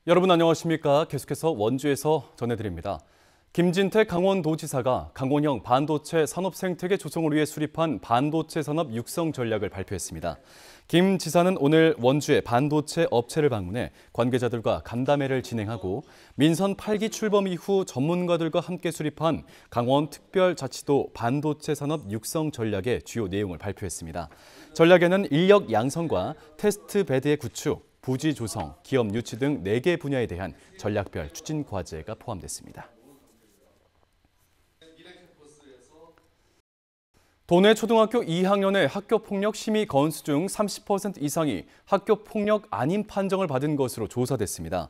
여러분 안녕하십니까? 계속해서 원주에서 전해드립니다. 김진태 강원도지사가 강원형 반도체 산업 생태계 조성을 위해 수립한 반도체 산업 육성 전략을 발표했습니다. 김 지사는 오늘 원주의 반도체 업체를 방문해 관계자들과 간담회를 진행하고 민선 8기 출범 이후 전문가들과 함께 수립한 강원특별자치도 반도체 산업 육성 전략의 주요 내용을 발표했습니다. 전략에는 인력 양성과 테스트 베드의 구축, 부지 조성, 기업 유치 등 4개 분야에 대한 전략별 추진 과제가 포함됐습니다. 도내 초등학교 2학년의 학교폭력 심의 건수 중 30% 이상이 학교폭력 아닌 판정을 받은 것으로 조사됐습니다.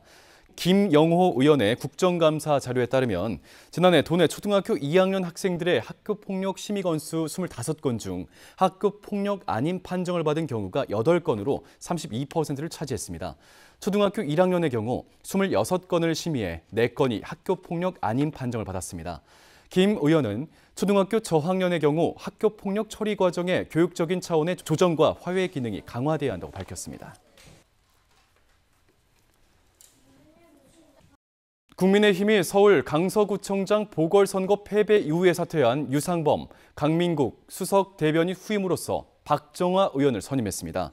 김영호 의원의 국정감사 자료에 따르면 지난해 도내 초등학교 2학년 학생들의 학교폭력 심의 건수 25건 중 학교폭력 아닌 판정을 받은 경우가 8건으로 32%를 차지했습니다. 초등학교 1학년의 경우 26건을 심의해 4건이 학교폭력 아닌 판정을 받았습니다. 김 의원은 초등학교 저학년의 경우 학교폭력 처리 과정의 교육적인 차원의 조정과 화해 기능이 강화돼야 한다고 밝혔습니다. 국민의힘이 서울 강서구청장 보궐선거 패배 이후에 사퇴한 유상범, 강민국 수석 대변인 후임으로서 박정화 의원을 선임했습니다.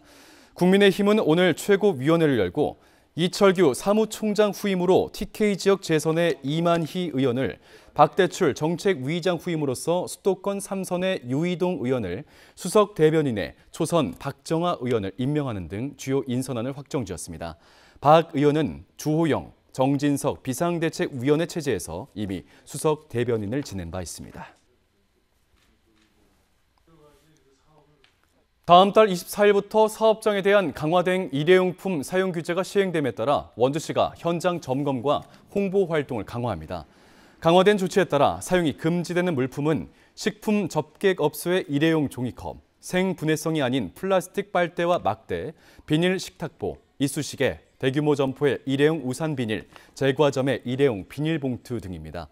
국민의힘은 오늘 최고위원회를 열고 이철규 사무총장 후임으로 TK 지역 재선의 이만희 의원을, 박대출 정책위의장 후임으로서 수도권 3선의 유이동 의원을, 수석 대변인의 초선 박정화 의원을 임명하는 등 주요 인선안을 확정지었습니다. 박 의원은 주호영, 정진석 비상대책위원회 체제에서 이미 수석 대변인을 지낸 바 있습니다. 다음 달 24일부터 사업장에 대한 강화된 일회용품 사용 규제가 시행됨에 따라 원주시가 현장 점검과 홍보 활동을 강화합니다. 강화된 조치에 따라 사용이 금지되는 물품은 식품 접객업소의 일회용 종이컵, 생분해성이 아닌 플라스틱 빨대와 막대, 비닐 식탁보, 이쑤시개, 대규모 점포의 일회용 우산 비닐, 제과점의 일회용 비닐봉투 등입니다.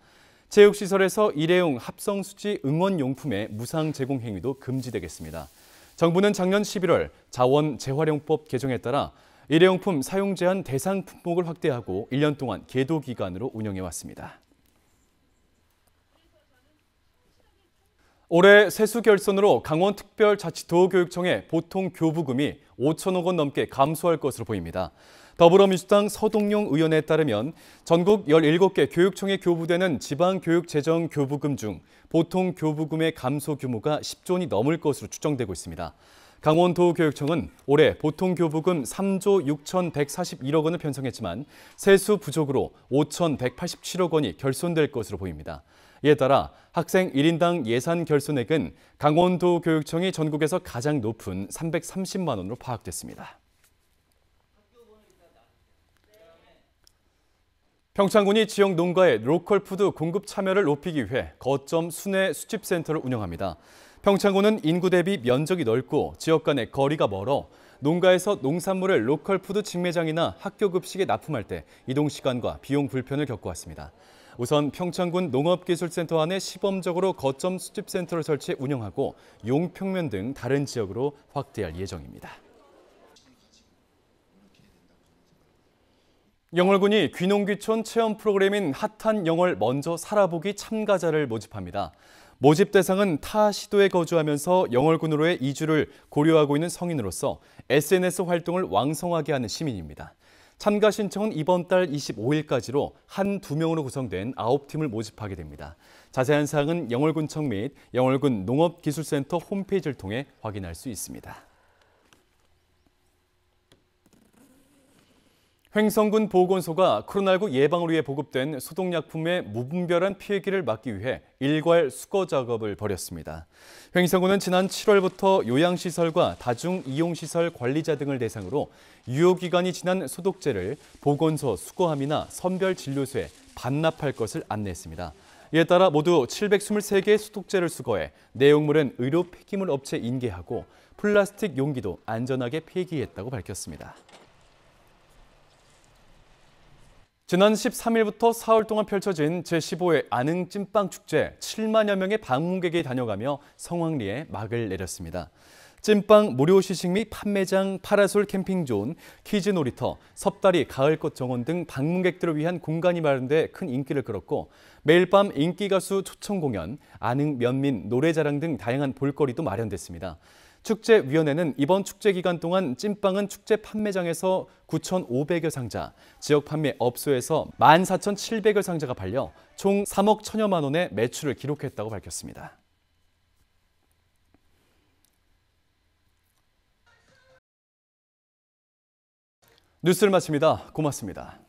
체육시설에서 일회용 합성수지 응원용품의 무상 제공 행위도 금지되겠습니다. 정부는 작년 11월 자원재활용법 개정에 따라 일회용품 사용 제한 대상 품목을 확대하고 1년 동안 계도 기간으로 운영해왔습니다. 올해 세수 결손으로 강원특별자치도교육청의 보통 교부금이 5천억 원 넘게 감소할 것으로 보입니다. 더불어민주당 서동용 의원에 따르면 전국 17개 교육청에 교부되는 지방교육재정 교부금 중 보통 교부금의 감소 규모가 10조 원이 넘을 것으로 추정되고 있습니다. 강원도교육청은 올해 보통 교부금 3조 6,141억 원을 편성했지만 세수 부족으로 5,187억 원이 결손될 것으로 보입니다. 이에 따라 학생 1인당 예산 결손액은 강원도교육청이 전국에서 가장 높은 330만 원으로 파악됐습니다. 평창군이 지역 농가의 로컬푸드 공급 참여를 높이기 위해 거점 순회 수집센터를 운영합니다. 평창군은 인구 대비 면적이 넓고 지역 간의 거리가 멀어 농가에서 농산물을 로컬푸드 직매장이나 학교 급식에 납품할 때 이동 시간과 비용 불편을 겪어왔습니다. 우선 평창군 농업기술센터 안에 시범적으로 거점 수집센터를 설치해 운영하고 용평면 등 다른 지역으로 확대할 예정입니다. 영월군이 귀농귀촌 체험 프로그램인 핫한 영월 먼저 살아보기 참가자를 모집합니다. 모집 대상은 타 시도에 거주하면서 영월군으로의 이주를 고려하고 있는 성인으로서 SNS 활동을 왕성하게 하는 시민입니다. 참가 신청은 이번 달 25일까지로 한 2명으로 구성된 9팀을 모집하게 됩니다. 자세한 사항은 영월군청 및 영월군 농업기술센터 홈페이지를 통해 확인할 수 있습니다. 횡성군 보건소가 코로나19 예방을 위해 보급된 소독약품의 무분별한 피해기를 막기 위해 일괄 수거 작업을 벌였습니다. 횡성군은 지난 7월부터 요양시설과 다중이용시설 관리자 등을 대상으로 유효기간이 지난 소독제를 보건소 수거함이나 선별진료소에 반납할 것을 안내했습니다. 이에 따라 모두 723개의 소독제를 수거해 내용물은 의료 폐기물 업체에 인계하고 플라스틱 용기도 안전하게 폐기했다고 밝혔습니다. 지난 13일부터 사흘 동안 펼쳐진 제15회 안흥 찐빵 축제 7만여 명의 방문객이 다녀가며 성황리에 막을 내렸습니다. 찐빵 무료 시식 및 판매장, 파라솔 캠핑존, 키즈 놀이터, 섭다리, 가을꽃 정원 등 방문객들을 위한 공간이 마련돼 큰 인기를 끌었고 매일 밤 인기 가수 초청 공연, 안흥 면민, 노래자랑 등 다양한 볼거리도 마련됐습니다. 축제위원회는 이번 축제 기간 동안 찐빵은 축제 판매장에서 9,500여 상자, 지역 판매 업소에서 14,700여 상자가 팔려 총 3억 1천여만 원의 매출을 기록했다고 밝혔습니다. 뉴스를 마칩니다. 고맙습니다.